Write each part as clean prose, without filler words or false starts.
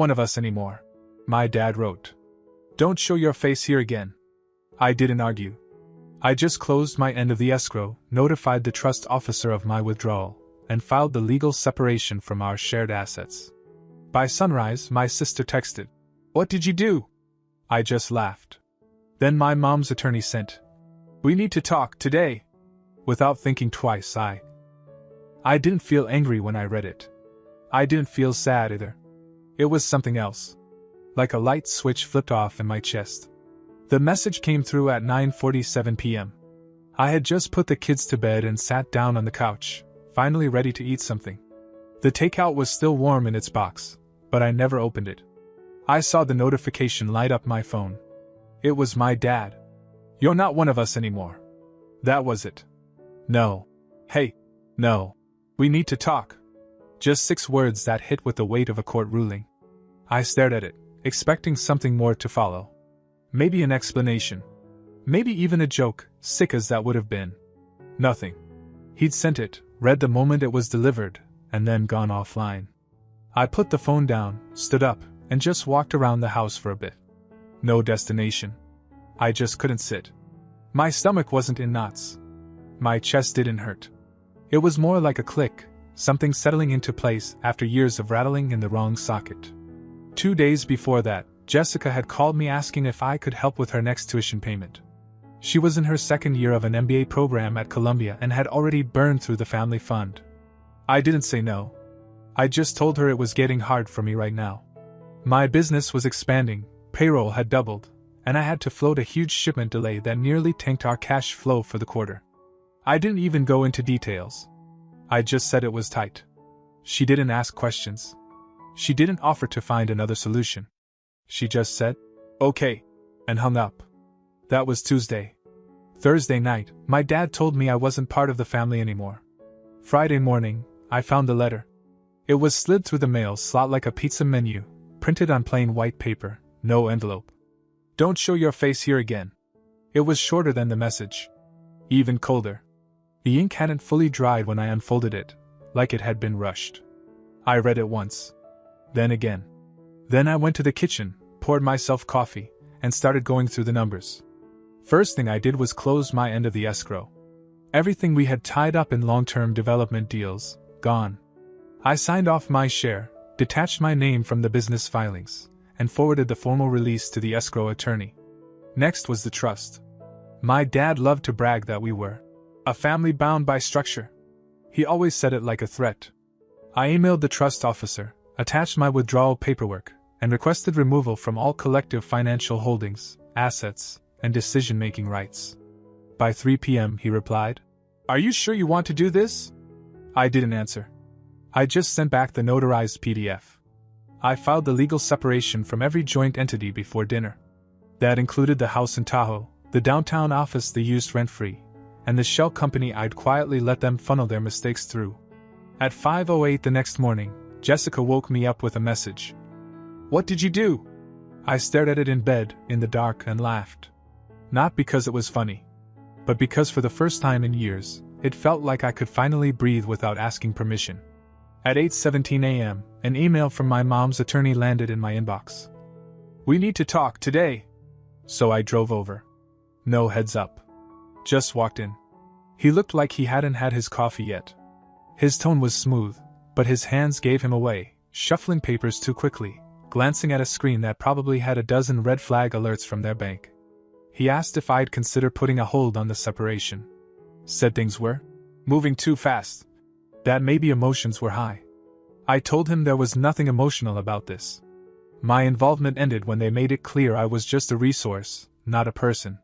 one of us anymore. My dad wrote. Don't show your face here again. I didn't argue. I just closed my end of the escrow, notified the trust officer of my withdrawal, and filed the legal separation from our shared assets. By sunrise, my sister texted, "What did you do?" I just laughed. Then my mom's attorney sent, "We need to talk today." Without thinking twice, I didn't feel angry when I read it. I didn't feel sad either. It was something else. Like a light switch flipped off in my chest. The message came through at 9:47 p.m. I had just put the kids to bed and sat down on the couch, finally ready to eat something. The takeout was still warm in its box, but I never opened it. I saw the notification light up my phone. It was my dad. "You're not one of us anymore." That was it. No. Hey. No. We need to talk. Just 6 words that hit with the weight of a court ruling. I stared at it, expecting something more to follow. Maybe an explanation. Maybe even a joke, sick as that would have been. Nothing. He'd sent it, read the moment it was delivered, and then gone offline. I put the phone down, stood up, and just walked around the house for a bit. No destination. I just couldn't sit. My stomach wasn't in knots. My chest didn't hurt. It was more like a click, something settling into place after years of rattling in the wrong socket. 2 days before that, Jessica had called me asking if I could help with her next tuition payment. She was in her 2nd year of an MBA program at Columbia and had already burned through the family fund. I didn't say no. I just told her it was getting hard for me right now. My business was expanding, payroll had doubled, and I had to float a huge shipment delay that nearly tanked our cash flow for the quarter. I didn't even go into details. I just said it was tight. She didn't ask questions. She didn't offer to find another solution. She just said, "Okay," and hung up. That was Tuesday. Thursday night, my dad told me I wasn't part of the family anymore. Friday morning, I found the letter. It was slid through the mail slot like a pizza menu, printed on plain white paper, no envelope. "Don't show your face here again." It was shorter than the message. Even colder. The ink hadn't fully dried when I unfolded it, like it had been rushed. I read it once. Then again. Then I went to the kitchen, poured myself coffee, and started going through the numbers. First thing I did was close my end of the escrow. Everything we had tied up in long-term development deals, gone. I signed off my share, detached my name from the business filings, and forwarded the formal release to the escrow attorney. Next was the trust. My dad loved to brag that we were a family bound by structure. He always said it like a threat. I emailed the trust officer, attached my withdrawal paperwork, and requested removal from all collective financial holdings, assets, and decision-making rights. By 3 p.m. he replied, "Are you sure you want to do this?" I didn't answer. I just sent back the notarized PDF. I filed the legal separation from every joint entity before dinner. That included the house in Tahoe, the downtown office they used rent-free, and the shell company I'd quietly let them funnel their mistakes through. At 5:08 the next morning, Jessica woke me up with a message. "What did you do?" I stared at it in bed, in the dark, and laughed. Not because it was funny, but because for the first time in years, it felt like I could finally breathe without asking permission. At 8:17 a.m., an email from my mom's attorney landed in my inbox. "We need to talk today." So I drove over. No heads up. Just walked in. He looked like he hadn't had his coffee yet. His tone was smooth, but his hands gave him away, shuffling papers too quickly, glancing at a screen that probably had a dozen red flag alerts from their bank. He asked if I'd consider putting a hold on the separation. Said things were moving too fast. That maybe emotions were high. I told him there was nothing emotional about this. My involvement ended when they made it clear I was just a resource, not a person.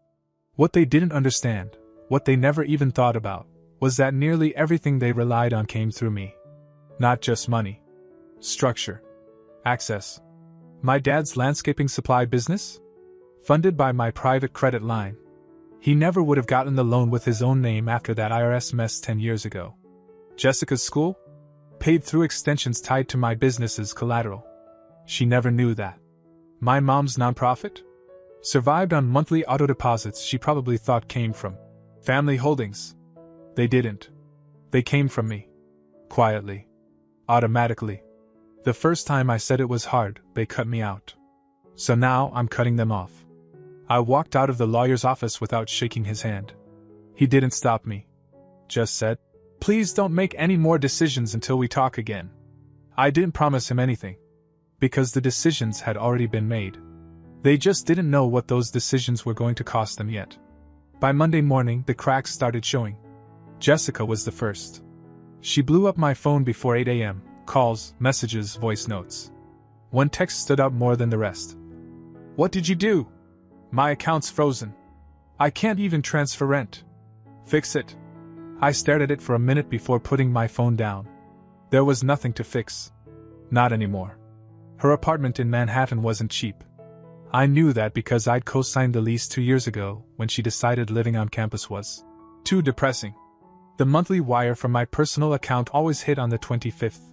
What they didn't understand, what they never even thought about, was that nearly everything they relied on came through me. Not just money. Structure. Access. My dad's landscaping supply business? Funded by my private credit line. He never would have gotten the loan with his own name after that IRS mess 10 years ago. Jessica's school? Paid through extensions tied to my business's collateral. She never knew that. My mom's nonprofit? Survived on monthly auto deposits she probably thought came from family holdings. They didn't. They came from me. Quietly. Automatically. The first time I said it was hard, they cut me out. So now I'm cutting them off. I walked out of the lawyer's office without shaking his hand. He didn't stop me. Just said, "Please don't make any more decisions until we talk again." I didn't promise him anything, because the decisions had already been made. They just didn't know what those decisions were going to cost them yet. By Monday morning, the cracks started showing. Jessica was the first. She blew up my phone before 8 a.m. Calls, messages, voice notes. One text stood out more than the rest. "What did you do? My account's frozen. I can't even transfer rent. Fix it." I stared at it for a minute before putting my phone down. There was nothing to fix. Not anymore. Her apartment in Manhattan wasn't cheap. I knew that because I'd co-signed the lease 2 years ago when she decided living on campus was too depressing. The monthly wire from my personal account always hit on the 25th.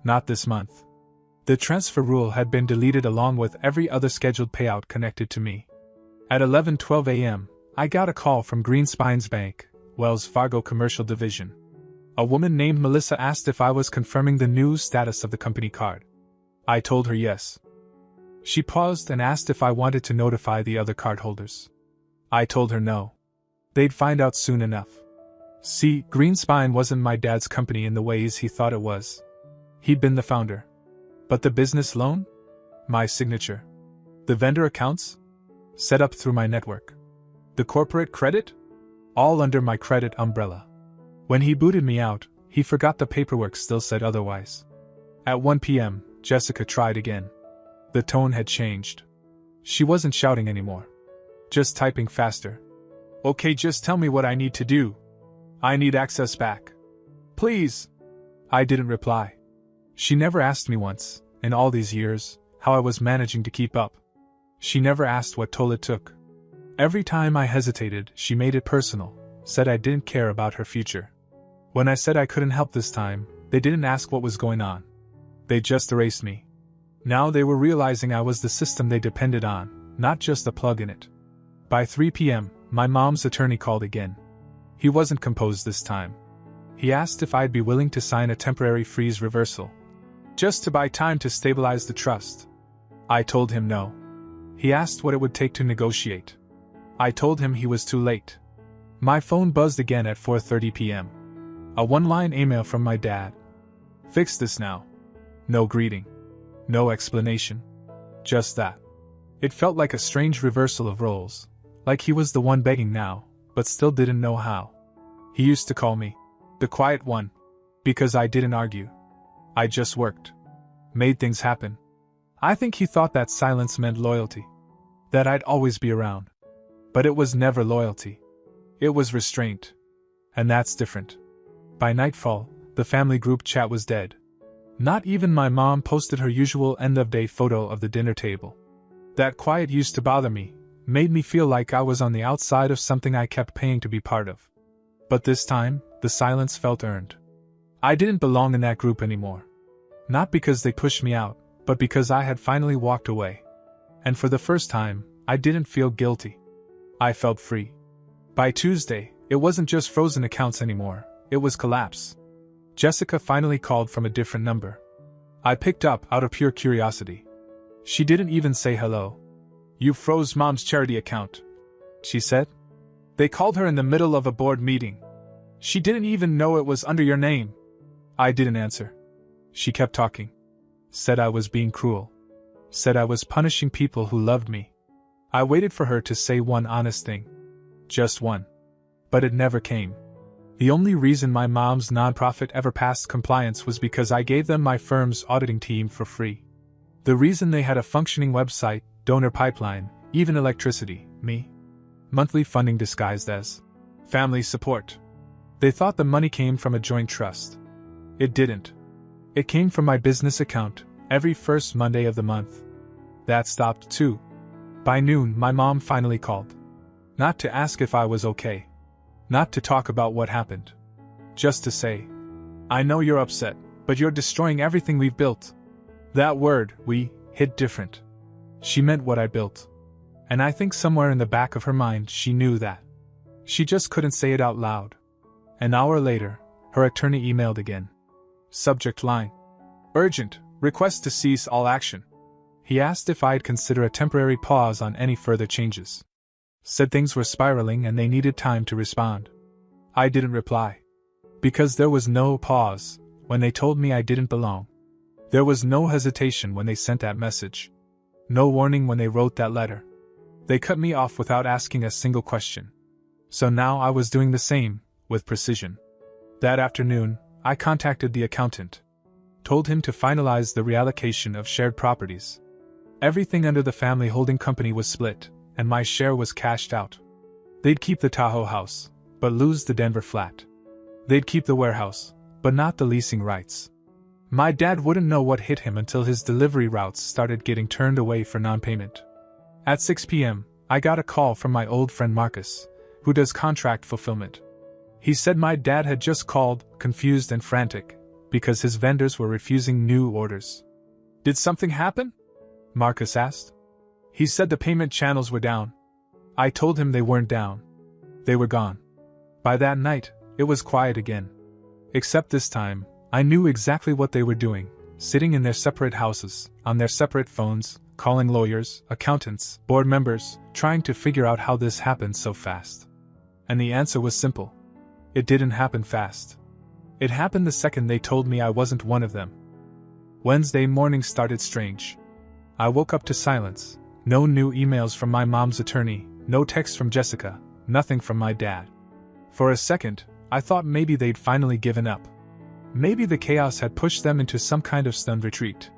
Not this month. The transfer rule had been deleted along with every other scheduled payout connected to me. At 11:12 a.m., I got a call from Greenspine's bank, Wells Fargo Commercial Division. A woman named Melissa asked if I was confirming the new status of the company card. I told her yes. She paused and asked if I wanted to notify the other cardholders. I told her no. They'd find out soon enough. See, Greenspine wasn't my dad's company in the ways he thought it was. He'd been the founder. But the business loan? My signature. The vendor accounts? Set up through my network. The corporate credit? All under my credit umbrella. When he booted me out, he forgot the paperwork still said otherwise. At 1 p.m., Jessica tried again. The tone had changed. She wasn't shouting anymore. Just typing faster. "Okay, just tell me what I need to do. I need access back. Please." I didn't reply. She never asked me once, in all these years, how I was managing to keep up. She never asked what toll it took. Every time I hesitated, she made it personal, said I didn't care about her future. When I said I couldn't help this time, they didn't ask what was going on. They just erased me. Now they were realizing I was the system they depended on, not just a plug in it. By 3 p.m., my mom's attorney called again. He wasn't composed this time. He asked if I'd be willing to sign a temporary freeze reversal, just to buy time to stabilize the trust. I told him no. He asked what it would take to negotiate. I told him he was too late. My phone buzzed again at 4:30 p.m. A one-line email from my dad. "Fix this now." No greeting. No explanation. Just that. It felt like a strange reversal of roles, like he was the one begging now, but still didn't know how. He used to call me the quiet one, because I didn't argue. I just worked. Made things happen. I think he thought that silence meant loyalty. That I'd always be around. But it was never loyalty. It was restraint. And that's different. By nightfall, the family group chat was dead. Not even my mom posted her usual end-of-day photo of the dinner table. That quiet used to bother me, made me feel like I was on the outside of something I kept paying to be part of. But this time, the silence felt earned. I didn't belong in that group anymore. Not because they pushed me out, but because I had finally walked away. And for the first time, I didn't feel guilty. I felt free. By Tuesday, it wasn't just frozen accounts anymore, it was collapse. Jessica finally called from a different number. I picked up out of pure curiosity. She didn't even say hello. "You froze Mom's charity account," she said. "They called her in the middle of a board meeting. She didn't even know it was under your name." I didn't answer. She kept talking. Said I was being cruel. Said I was punishing people who loved me. I waited for her to say one honest thing. Just one. But it never came. The only reason my mom's nonprofit ever passed compliance was because I gave them my firm's auditing team for free. The reason they had a functioning website, donor pipeline, even electricity, me. Monthly funding disguised as family support. They thought the money came from a joint trust. It didn't. It came from my business account, every first Monday of the month. That stopped too. By noon, my mom finally called. Not to ask if I was okay. Not to talk about what happened. Just to say, "I know you're upset, but you're destroying everything we've built." That word, "we," hit different. She meant what I built. And I think somewhere in the back of her mind she knew that. She just couldn't say it out loud. An hour later, her attorney emailed again. Subject line: "Urgent, Request to cease all action. He asked if I'd consider a temporary pause on any further changes. Said things were spiraling and they needed time to respond. I didn't reply. Because there was no pause when they told me I didn't belong. There was no hesitation when they sent that message. No warning when they wrote that letter. They cut me off without asking a single question. So now I was doing the same, with precision. That afternoon, I contacted the accountant. Told him to finalize the reallocation of shared properties. Everything under the family holding company was split, and my share was cashed out. They'd keep the Tahoe house, but lose the Denver flat. They'd keep the warehouse, but not the leasing rights. My dad wouldn't know what hit him until his delivery routes started getting turned away for non-payment. At 6 p.m., I got a call from my old friend Marcus, who does contract fulfillment. He said my dad had just called, confused and frantic, because his vendors were refusing new orders. Did something happen? Marcus asked. He said the payment channels were down. I told him they weren't down. They were gone. By that night, it was quiet again. Except this time, I knew exactly what they were doing, sitting in their separate houses, on their separate phones, calling lawyers, accountants, board members, trying to figure out how this happened so fast. And the answer was simple. It didn't happen fast. It happened the second they told me I wasn't one of them. Wednesday morning started strange. I woke up to silence. No new emails from my mom's attorney, no text from Jessica, nothing from my dad. For a second, I thought maybe they'd finally given up. Maybe the chaos had pushed them into some kind of stunned retreat.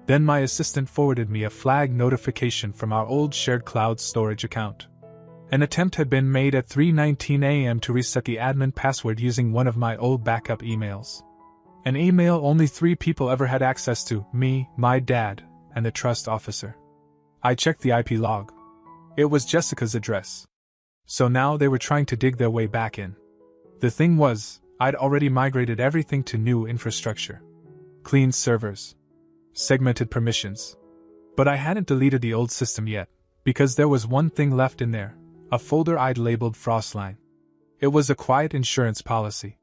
Then my assistant forwarded me a flag notification from our old shared cloud storage account. An attempt had been made at 3:19 a.m. to reset the admin password using one of my old backup emails. An email only 3 people ever had access to: me, my dad, and the trust officer. I checked the IP log. It was Jessica's address. So now they were trying to dig their way back in. The thing was, I'd already migrated everything to new infrastructure. Cleaned servers. Segmented permissions. But I hadn't deleted the old system yet, because there was one thing left in there, a folder I'd labeled Frostline. It was a quiet insurance policy.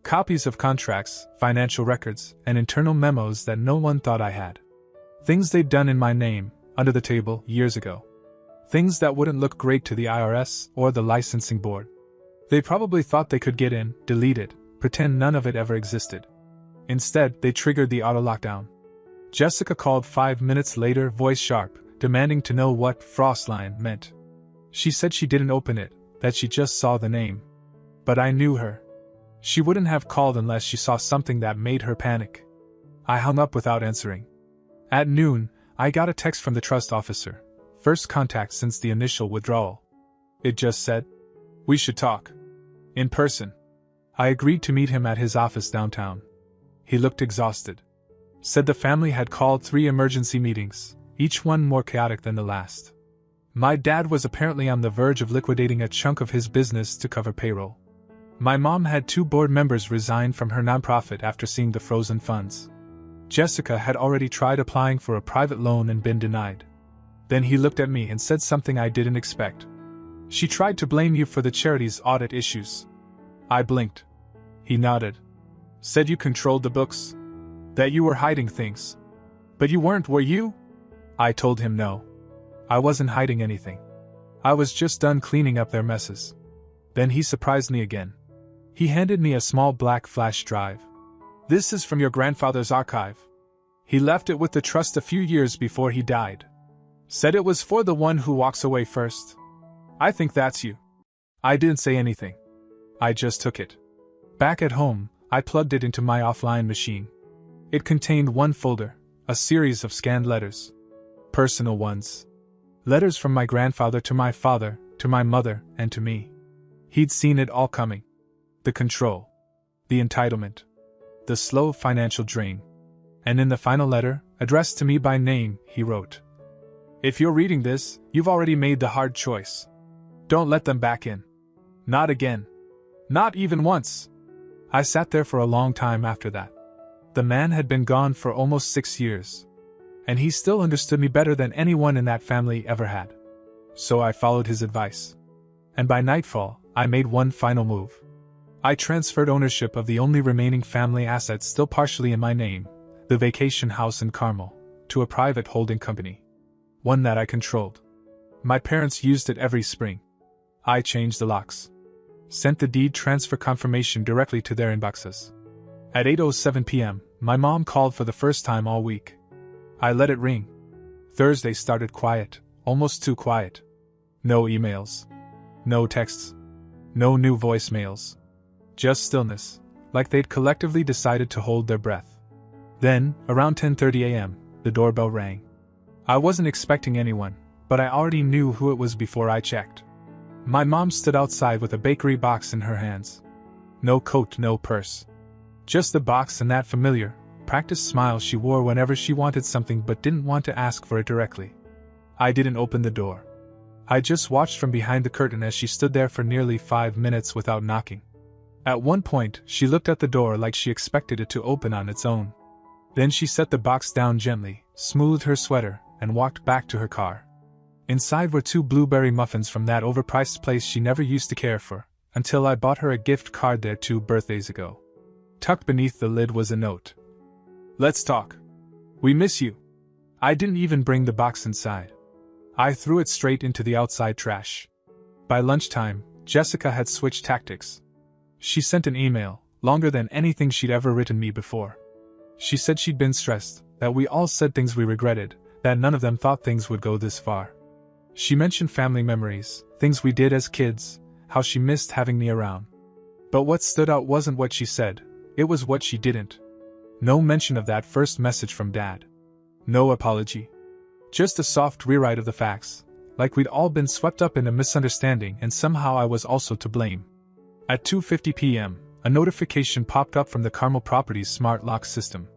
Copies of contracts, financial records, and internal memos that no one thought I had. Things they'd done in my name, under the table, years ago. Things that wouldn't look great to the IRS or the licensing board. They probably thought they could get in, delete it, pretend none of it ever existed. Instead, they triggered the auto-lockdown. Jessica called 5 minutes later, voice sharp, demanding to know what Frostline meant. She said she didn't open it, that she just saw the name. But I knew her. She wouldn't have called unless she saw something that made her panic. I hung up without answering. At noon, I got a text from the trust officer, first contact since the initial withdrawal. It just said, "We should talk. In person." I agreed to meet him at his office downtown. He looked exhausted. Said the family had called 3 emergency meetings, each one more chaotic than the last. My dad was apparently on the verge of liquidating a chunk of his business to cover payroll. My mom had 2 board members resign from her nonprofit after seeing the frozen funds. Jessica had already tried applying for a private loan and been denied. Then he looked at me and said something I didn't expect. "She tried to blame you for the charity's audit issues." I blinked. He nodded. "Said you controlled the books. That you were hiding things. But you weren't, were you?" I told him no. I wasn't hiding anything. I was just done cleaning up their messes. Then he surprised me again. He handed me a small black flash drive. "This is from your grandfather's archive. He left it with the trust a few years before he died. Said it was for the one who walks away first. I think that's you." I didn't say anything. I just took it. Back at home, I plugged it into my offline machine. It contained one folder, a series of scanned letters. Personal ones. Letters from my grandfather to my father, to my mother, and to me. He'd seen it all coming. The control. The entitlement. The slow financial drain. And in the final letter, addressed to me by name, he wrote, "If you're reading this, you've already made the hard choice. Don't let them back in. Not again. Not even once." I sat there for a long time after that. The man had been gone for almost 6 years. And he still understood me better than anyone in that family ever had. So I followed his advice. And by nightfall, I made one final move. I transferred ownership of the only remaining family assets still partially in my name, the vacation house in Carmel, to a private holding company. One that I controlled. My parents used it every spring. I changed the locks. Sent the deed transfer confirmation directly to their inboxes. At 8:07 p.m., my mom called for the first time all week. I let it ring. Thursday started quiet, almost too quiet. No emails. No texts. No new voicemails. Just stillness, like they'd collectively decided to hold their breath. Then, around 10:30 a.m., the doorbell rang. I wasn't expecting anyone, but I already knew who it was before I checked. My mom stood outside with a bakery box in her hands. No coat, no purse. Just the box and that familiar, practiced smile she wore whenever she wanted something but didn't want to ask for it directly. I didn't open the door. I just watched from behind the curtain as she stood there for nearly 5 minutes without knocking. At one point, she looked at the door like she expected it to open on its own. Then she set the box down gently, smoothed her sweater, and walked back to her car. Inside were 2 blueberry muffins from that overpriced place she never used to care for, until I bought her a gift card there 2 birthdays ago. Tucked beneath the lid was a note. "Let's talk. We miss you." I didn't even bring the box inside. I threw it straight into the outside trash. By lunchtime, Jessica had switched tactics. She sent an email, longer than anything she'd ever written me before. She said she'd been stressed, that we all said things we regretted, that none of them thought things would go this far. She mentioned family memories, things we did as kids, how she missed having me around. But what stood out wasn't what she said, it was what she didn't. No mention of that first message from Dad. No apology. Just a soft rewrite of the facts, like we'd all been swept up in a misunderstanding and somehow I was also to blame. At 2:50 p.m., a notification popped up from the Carmel Properties smart lock system.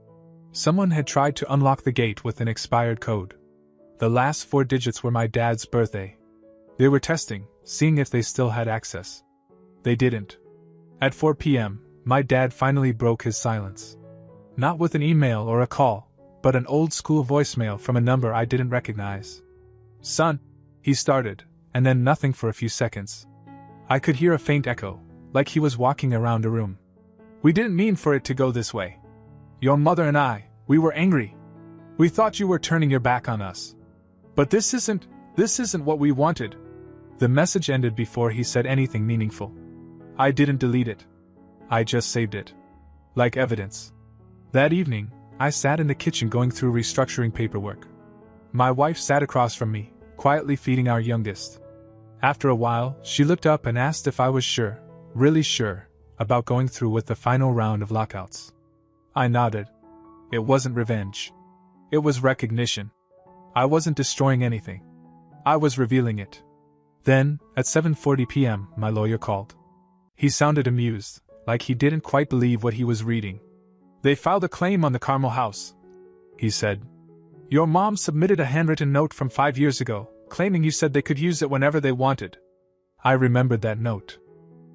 Someone had tried to unlock the gate with an expired code. The last 4 digits were my dad's birthday. They were testing, seeing if they still had access. They didn't. At 4 p.m., my dad finally broke his silence. Not with an email or a call, but an old-school voicemail from a number I didn't recognize. "Son," he started, and then nothing for a few seconds. I could hear a faint echo, like he was walking around a room. "We didn't mean for it to go this way. Your mother and I, we were angry. We thought you were turning your back on us. But this isn't what we wanted." The message ended before he said anything meaningful. I didn't delete it. I just saved it. Like evidence. That evening, I sat in the kitchen going through restructuring paperwork. My wife sat across from me, quietly feeding our youngest. After a while, she looked up and asked if I was sure, really sure, about going through with the final round of lockouts. I nodded. It wasn't revenge. It was recognition. I wasn't destroying anything. I was revealing it. Then, at 7:40 p.m., my lawyer called. He sounded amused, like he didn't quite believe what he was reading. "They filed a claim on the Carmel house," he said. "Your mom submitted a handwritten note from 5 years ago, claiming you said they could use it whenever they wanted." I remembered that note.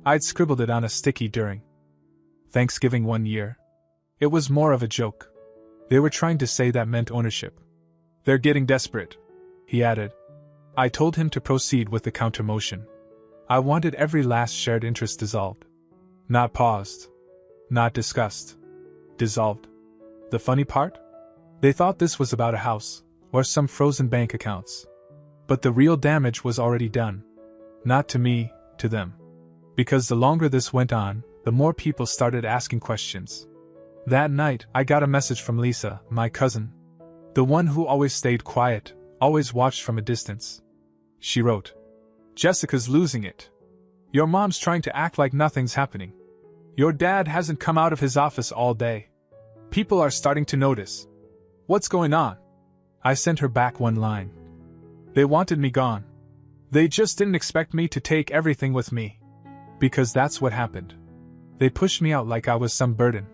I'd scribbled it on a sticky during Thanksgiving one year. It was more of a joke. They were trying to say that meant ownership. "They're getting desperate," he added. I told him to proceed with the counter-motion. I wanted every last shared interest dissolved. Not paused. Not discussed. Dissolved. The funny part? They thought this was about a house, or some frozen bank accounts. But the real damage was already done. Not to me, to them. Because the longer this went on, the more people started asking questions. That night, I got a message from Lisa, my cousin. The one who always stayed quiet, always watched from a distance. She wrote, "Jessica's losing it. Your mom's trying to act like nothing's happening. Your dad hasn't come out of his office all day. People are starting to notice. What's going on?" I sent her back one line. "They wanted me gone. They just didn't expect me to take everything with me. Because that's what happened. They pushed me out like I was some burden.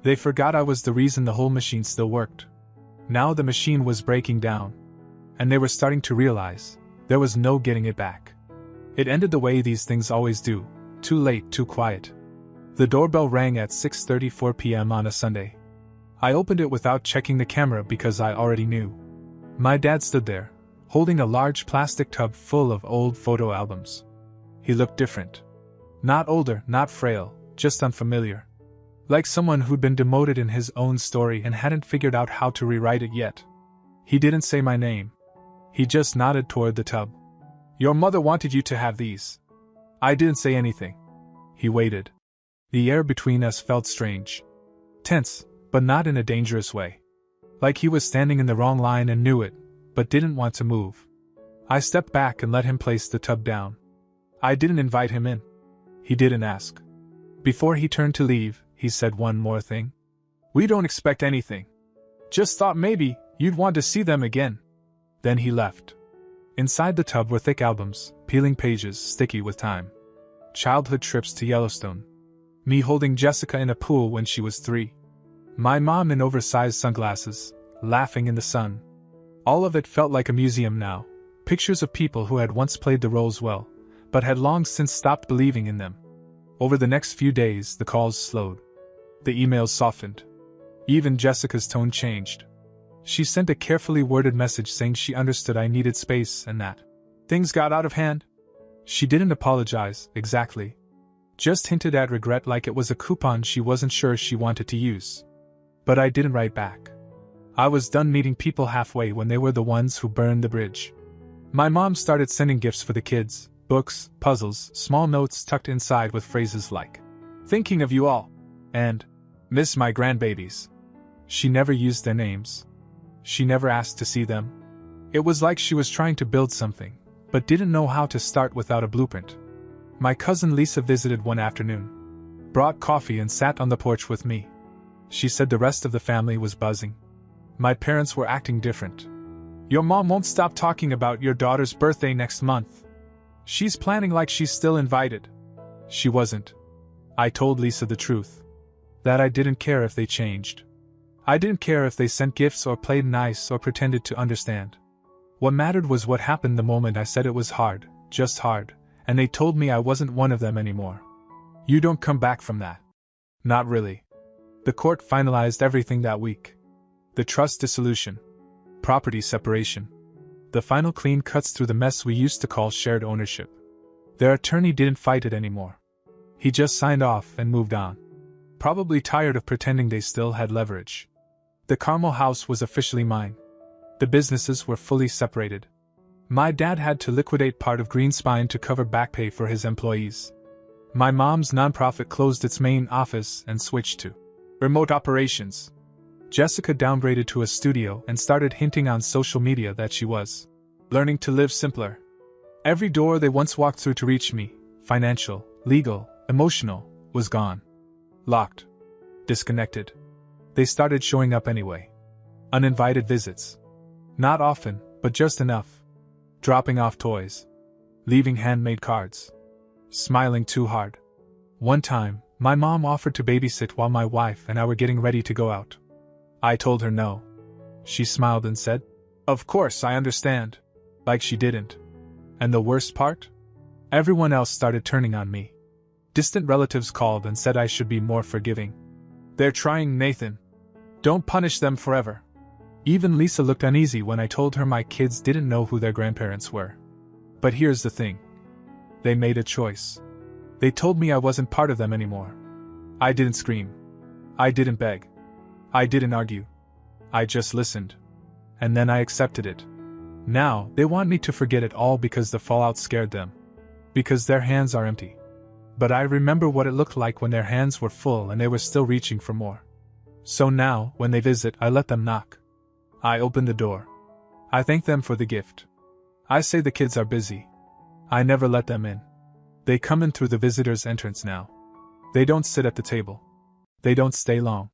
They forgot I was the reason the whole machine still worked. Now the machine was breaking down. And they were starting to realize there was no getting it back. It ended the way these things always do, too late, too quiet." The doorbell rang at 6:34 p.m. on a Sunday. I opened it without checking the camera because I already knew. My dad stood there, holding a large plastic tub full of old photo albums. He looked different. Not older, not frail, just unfamiliar. Like someone who'd been demoted in his own story and hadn't figured out how to rewrite it yet. He didn't say my name. He just nodded toward the tub. Your mother wanted you to have these. I didn't say anything. He waited. The air between us felt strange. Tense, but not in a dangerous way. Like he was standing in the wrong line and knew it, but didn't want to move. I stepped back and let him place the tub down. I didn't invite him in. He didn't ask. Before he turned to leave, he said one more thing. We don't expect anything. Just thought maybe you'd want to see them again. Then he left. Inside the tub were thick albums, peeling pages sticky with time. Childhood trips to Yellowstone. Me holding Jessica in a pool when she was 3. My mom in oversized sunglasses, laughing in the sun. All of it felt like a museum now. Pictures of people who had once played the roles well, but had long since stopped believing in them. Over the next few days, the calls slowed. The emails softened. Even Jessica's tone changed. She sent a carefully worded message saying she understood I needed space and that things got out of hand. She didn't apologize, exactly. Just hinted at regret like it was a coupon she wasn't sure she wanted to use. But I didn't write back. I was done meeting people halfway when they were the ones who burned the bridge. My mom started sending gifts for the kids, books, puzzles, small notes tucked inside with phrases like, "Thinking of you all," and "Miss my grandbabies." She never used their names. She never asked to see them. It was like she was trying to build something, but didn't know how to start without a blueprint. My cousin Lisa visited one afternoon. Brought coffee and sat on the porch with me. She said the rest of the family was buzzing. My parents were acting different. Your mom won't stop talking about your daughter's birthday next month. She's planning like she's still invited. She wasn't. I told Lisa the truth. That I didn't care if they changed. I didn't care if they sent gifts or played nice or pretended to understand. What mattered was what happened the moment I said it was hard, just hard, and they told me I wasn't one of them anymore. You don't come back from that. Not really. The court finalized everything that week. The trust dissolution. Property separation. The final clean cuts through the mess we used to call shared ownership. Their attorney didn't fight it anymore. He just signed off and moved on. Probably tired of pretending they still had leverage. The Carmel house was officially mine. The businesses were fully separated. My dad had to liquidate part of Greenspine to cover back pay for his employees. My mom's nonprofit closed its main office and switched to remote operations. Jessica downgraded to a studio and started hinting on social media that she was learning to live simpler. Every door they once walked through to reach me, financial, legal, emotional, was gone. Locked. Disconnected. They started showing up anyway. Uninvited visits. Not often, but just enough. Dropping off toys. Leaving handmade cards. Smiling too hard. One time, my mom offered to babysit while my wife and I were getting ready to go out. I told her no. She smiled and said, "Of course, I understand." Like she didn't. And the worst part? Everyone else started turning on me. Distant relatives called and said I should be more forgiving. "They're trying, Nathan. Don't punish them forever." Even Lisa looked uneasy when I told her my kids didn't know who their grandparents were. But here's the thing. They made a choice. They told me I wasn't part of them anymore. I didn't scream. I didn't beg. I didn't argue. I just listened. And then I accepted it. Now, they want me to forget it all because the fallout scared them. Because their hands are empty. But I remember what it looked like when their hands were full and they were still reaching for more. So now, when they visit, I let them knock. I open the door. I thank them for the gift. I say the kids are busy. I never let them in. They come in through the visitor's entrance now. They don't sit at the table. They don't stay long.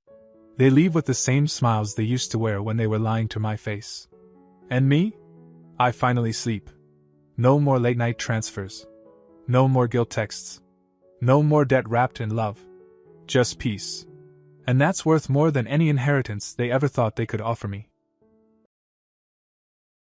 They leave with the same smiles they used to wear when they were lying to my face. And me? I finally sleep. No more late-night transfers. No more guilt texts. No more debt wrapped in love. Just peace. And that's worth more than any inheritance they ever thought they could offer me.